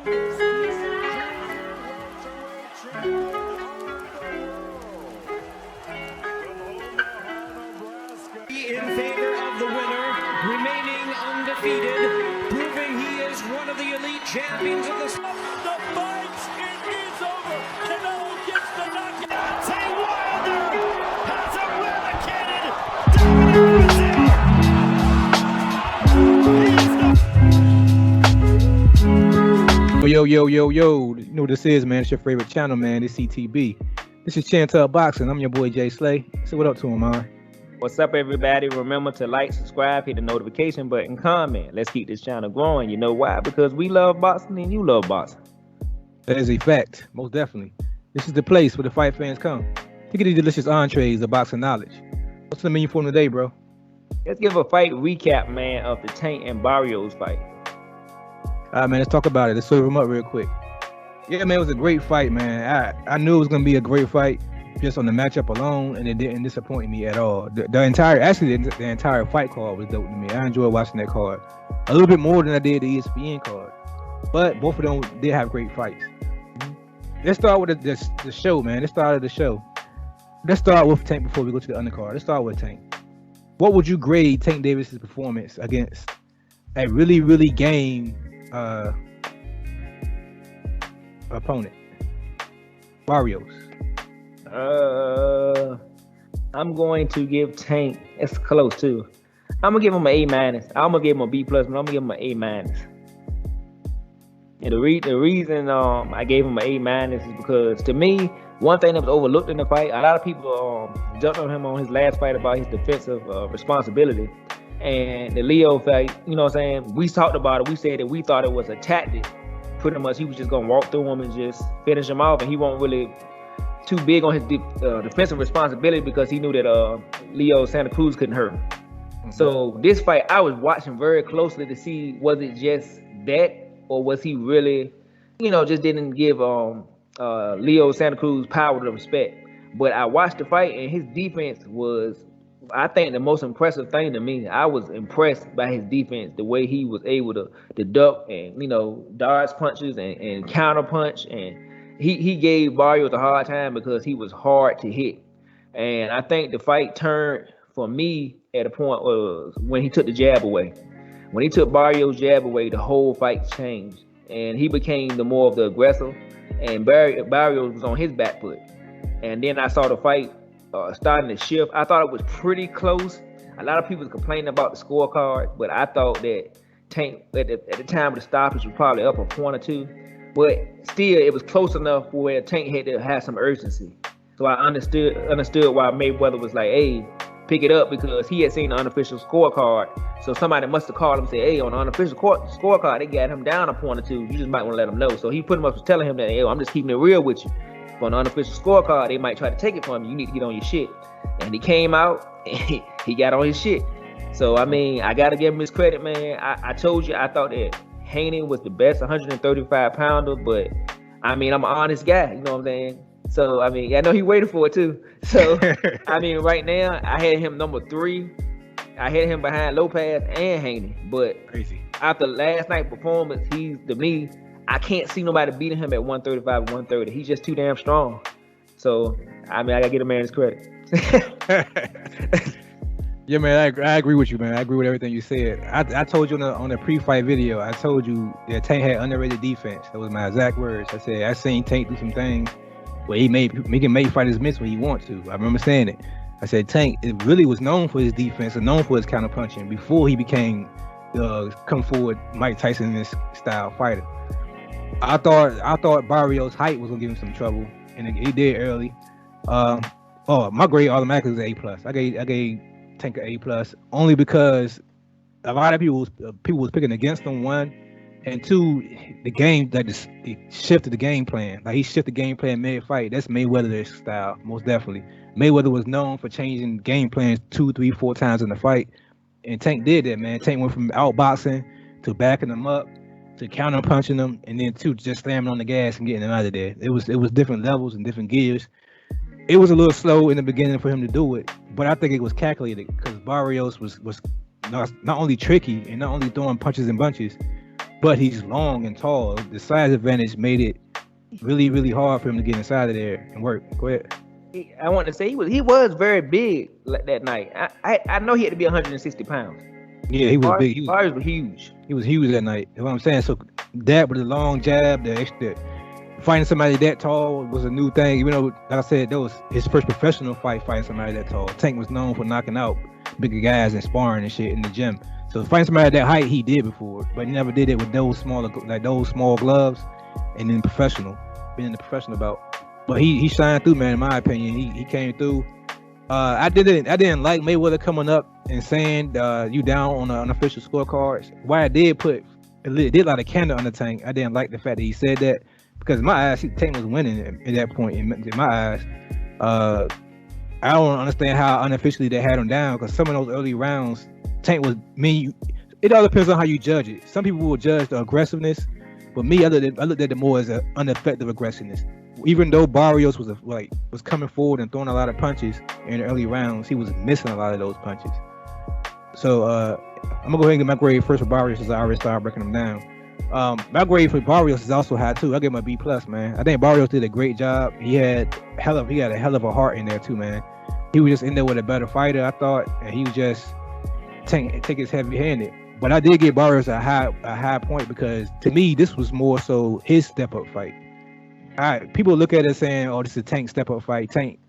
In favor of the winner, remaining undefeated, proving he is one of the elite champions of the sport. The fight, it is over. Canelo gets the knockout. Tay Wilder has eradicated Brazil. Yo. You know what this is, man. It's your favorite channel, man. It's CTB. This is Chantel Boxing. I'm your boy, Jay Slay. Say what up to him, man. What's up, everybody? Remember to like, subscribe, hit the notification button, comment. Let's keep this channel growing. You know why? Because we love boxing and you love boxing. That is a fact. Most definitely. This is the place where the fight fans come to get these delicious entrees of boxing knowledge. What's the menu for them today, bro? Let's give a fight recap, man, of the Tank and Barrios fight. All right, man, let's talk about it. Let's serve them up real quick. Yeah, man, it was a great fight, man. I knew it was going to be a great fight just on the matchup alone, and it didn't disappoint me at all. The entire fight card was dope to me. I enjoyed watching that card a little bit more than I did the ESPN card. But both of them did have great fights. Let's start with the show, man. Let's start the show. Let's start with Tank before we go to the undercard. Let's start with Tank. What would you grade Tank Davis's performance against a really, really game opponent? Barrios. I'm going to give Tank, it's close too. I'm gonna give him an A-. I'm gonna give him a B+, but I'm gonna give him an A-. And the reason I gave him an A- is because, to me, one thing that was overlooked in the fight, a lot of people jumped on him on his last fight about his defensive responsibility. And the Leo fight, you know what I'm saying? We talked about it. We said that we thought it was a tactic. Pretty much he was just gonna walk through him and just finish him off, and he won't really too big on his defensive responsibility because he knew that Leo Santa Cruz couldn't hurt him. Mm-hmm. So this fight, I was watching very closely to see, was it just that, or was he really, just didn't give Leo Santa Cruz power to respect. But I watched the fight, and his defense was, I think, the most impressive thing to me. I was impressed by his defense, the way he was able to duck and, dodge punches and counter punch. And he gave Barrios a hard time because he was hard to hit. And I think the fight turned for me at a point was when he took the jab away. When he took Barrios' jab away, the whole fight changed. And he became the more of the aggressor. And Barrios was on his back foot. And then I saw the fight starting to shift. I thought it was pretty close. A lot of people complaining about the scorecard, but I thought that Tank, at the time of the stoppage, was probably up a point or two. But still, it was close enough where Tank had to have some urgency. So I understood why Mayweather was like, hey, pick it up, because he had seen the unofficial scorecard. So somebody must have called him and said, hey, on the unofficial scorecard, they got him down a point or two. You just might want to let him know. So he pretty much was telling him that, hey, I'm just keeping it real with you. On the unofficial scorecard, they might try to take it from you. You need to get on your shit. And he came out and he got on his shit. So, I mean, I got to give him his credit, man. I told you I thought that Haney was the best 135-pounder, but, I mean, I'm an honest guy, you know what I'm saying? So, I mean, I know he waited for it, too. So, I mean, right now, I had him number 3. I had him behind Lopez and Haney. But crazy. After last night's performance, to me, I can't see nobody beating him at 135 and 130. He's just too damn strong. So, I mean, I got to give a man his credit. Yeah, man, I agree with you, man. I agree with everything you said. I told you on the pre-fight video, I told you that Tank had underrated defense. That was my exact words. I said, I seen Tank do some things where he can make fighters miss when he wants to. I remember saying it. I said, Tank, it really was known for his defense and known for his counter punching before he became come forward Mike Tyson in this style fighter. I thought Barrios' height was gonna give him some trouble, and he did early. My grade automatically was A+. I gave Tank an A+, only because a lot of people was picking against him, 1, and 2, the game it shifted the game plan. Like, he shifted the game plan mid-fight. That's Mayweather's style, most definitely. Mayweather was known for changing game plans 2, 3, 4 times in the fight, and Tank did that, man. Tank went from outboxing to backing him up to counter punching them, and then 2, just slamming on the gas and getting them out of there. It was different levels and different gears. It was a little slow in the beginning for him to do it, but I think it was calculated because Barrios was not only tricky and not only throwing punches and bunches, but he's long and tall. The size advantage made it really, really hard for him to get inside of there and work. Go ahead. I want to say he was very big that night. I know he had to be 160 pounds. Yeah, he was big. Barrios was huge. He was huge that night. You know what I'm saying? So that with the long jab, the extra fighting somebody that tall was a new thing. Even though, like I said, that was his first professional fighting somebody that tall. Tank was known for knocking out bigger guys and sparring and shit in the gym. So fighting somebody that height, he did before, but he never did it with those small gloves and then being in the professional bout. But he shined through, man. In my opinion, he came through. I didn't like Mayweather coming up and saying you down on unofficial scorecards. Why I did a lot of candor on the Tank. I didn't like the fact that he said that because in my eyes, Tank was winning at that point. In my eyes, I don't understand how unofficially they had him down because some of those early rounds, Tank was it all depends on how you judge it. Some people will judge the aggressiveness, but me, I looked at it more as an ineffective aggressiveness. Even though Barrios was coming forward and throwing a lot of punches in the early rounds, he was missing a lot of those punches. So I'm gonna go ahead and get my grade first for Barrios since I already started breaking them down. My grade for Barrios is also high too. I give him a B+, man. I think Barrios did a great job. He had a hell of a heart in there too, man. He was just in there with a better fighter, I thought, and he was just take his heavy-handed. But I did give Barrios a high point because to me this was more so his step-up fight. People look at it saying, "Oh, this is a Tank step-up fight." Tank,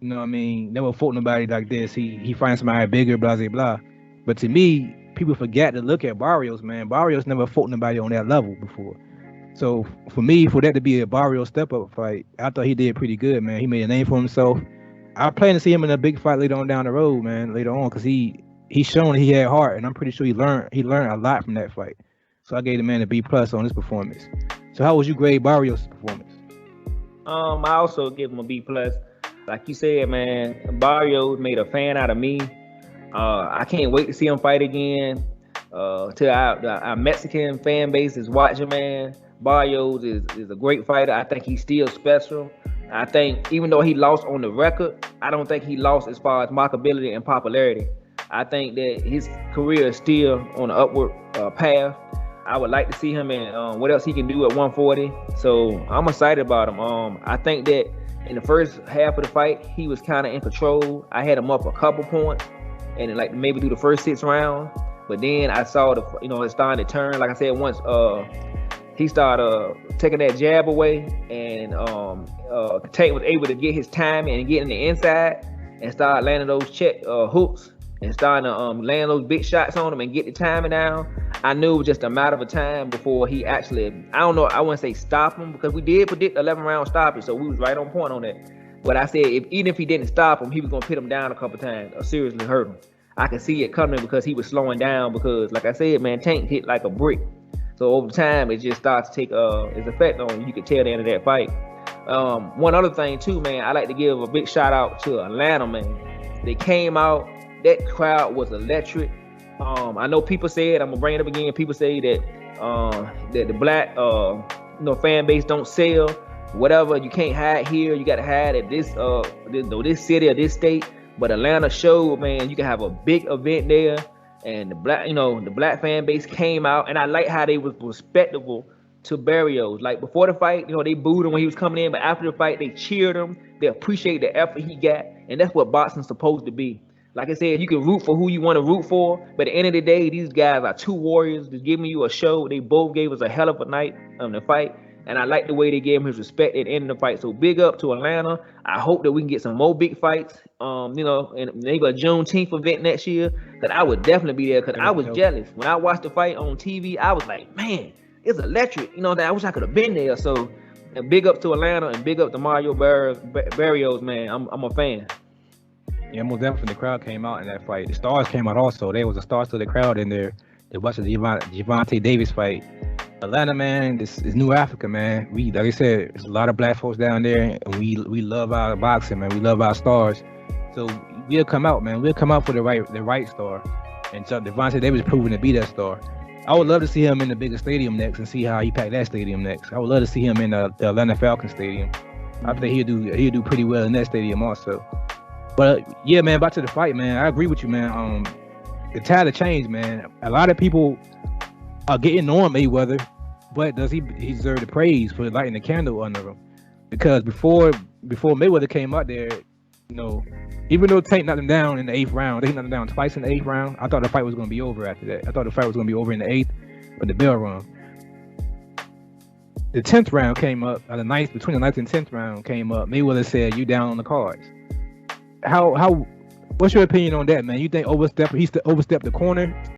you know what I mean, never fought nobody like this. He finds somebody bigger, blah blah blah. But to me, people forget to look at Barrios, man. Barrios never fought nobody on that level before. So for me, for that to be a Barrios step-up fight, I thought he did pretty good, man. He made a name for himself. I plan to see him in a big fight later on down the road, man. Later on, because he's shown he had heart, and I'm pretty sure he learned a lot from that fight. So I gave the man a B+ on his performance. So how would you grade Barrios' performance? I also give him a B+. Like you said, man, Barrios made a fan out of me. I can't wait to see him fight again. To our Mexican fan base is watching, man. Barrios is a great fighter. I think he's still special. I think even though he lost on the record, I don't think he lost as far as markability and popularity. I think that his career is still on the upward path. I would like to see him in what else he can do at 140. So I'm excited about him. I think that in the first half of the fight, he was kind of in control. I had him up a couple points, and like maybe through the first 6 rounds. But then I saw it starting to turn. Like I said, once he started taking that jab away, and Tank was able to get his timing and get in the inside and start landing those check hooks and starting to land those big shots on him and get the timing down. I knew it was just a matter of time before he actually, I don't know, I wouldn't say stop him because we did predict 11-round stoppage, so we was right on point on that. But I said even if he didn't stop him, he was going to pit him down a couple times or seriously hurt him. I could see it coming because he was slowing down because, like I said, man, Tank hit like a brick. So over time, it just starts to take its effect on you. You could tell the end of that fight. One other thing too, man, I like to give a big shout out to Atlanta, man. They came out, that crowd was electric. I know people said, I'm gonna bring it up again. People say that that the black fan base don't sell. Whatever, you can't hide here. You got to hide at this city or this state. But Atlanta showed, man, you can have a big event there, and the black fan base came out, and I like how they was respectable to Barrios. Like before the fight, they booed him when he was coming in, but after the fight, they cheered him. They appreciate the effort he got, and that's what boxing's supposed to be. Like I said, you can root for who you want to root for, but at the end of the day, these guys are two warriors. They're giving you a show. They both gave us a hell of a night on the fight, and I like the way they gave him his respect at the end of the fight. So big up to Atlanta. I hope that we can get some more big fights, and maybe a Juneteenth event next year, because I would definitely be there, because I was jealous. When I watched the fight on TV, I was like, man, it's electric. I wish I could have been there. So big up to Atlanta, and big up to Mario Barrios, man. I'm a fan. Yeah, most definitely the crowd came out in that fight. The stars came out also. There was a stars to the crowd in there. They watched the Gervonta Davis fight. Atlanta, man, this is New Africa, man. We, like I said, there's a lot of black folks down there, and we love our boxing, man. We love our stars. So we'll come out, man. We'll come out for the right star. And so Gervonta Davis proving to be that star. I would love to see him in the bigger stadium next and see how he packed that stadium next. I would love to see him in the Atlanta Falcons Stadium. I think he'll do pretty well in that stadium also. But yeah, man, back to the fight, man. I agree with you, man. The tide of change, man. A lot of people getting on Mayweather, but does he deserve the praise for lighting the candle under him? Because before Mayweather came out there, you know, even though Tank knocked him down in the 8th round, they knocked him down twice in the 8th round. I thought the fight was going to be over after that. I thought the fight was going to be over in the 8th, but the bell rung. The 10th round came up, between the 9th and 10th round came up. Mayweather said, "You down on the cards." What's your opinion on that, man? You think he overstepped the corner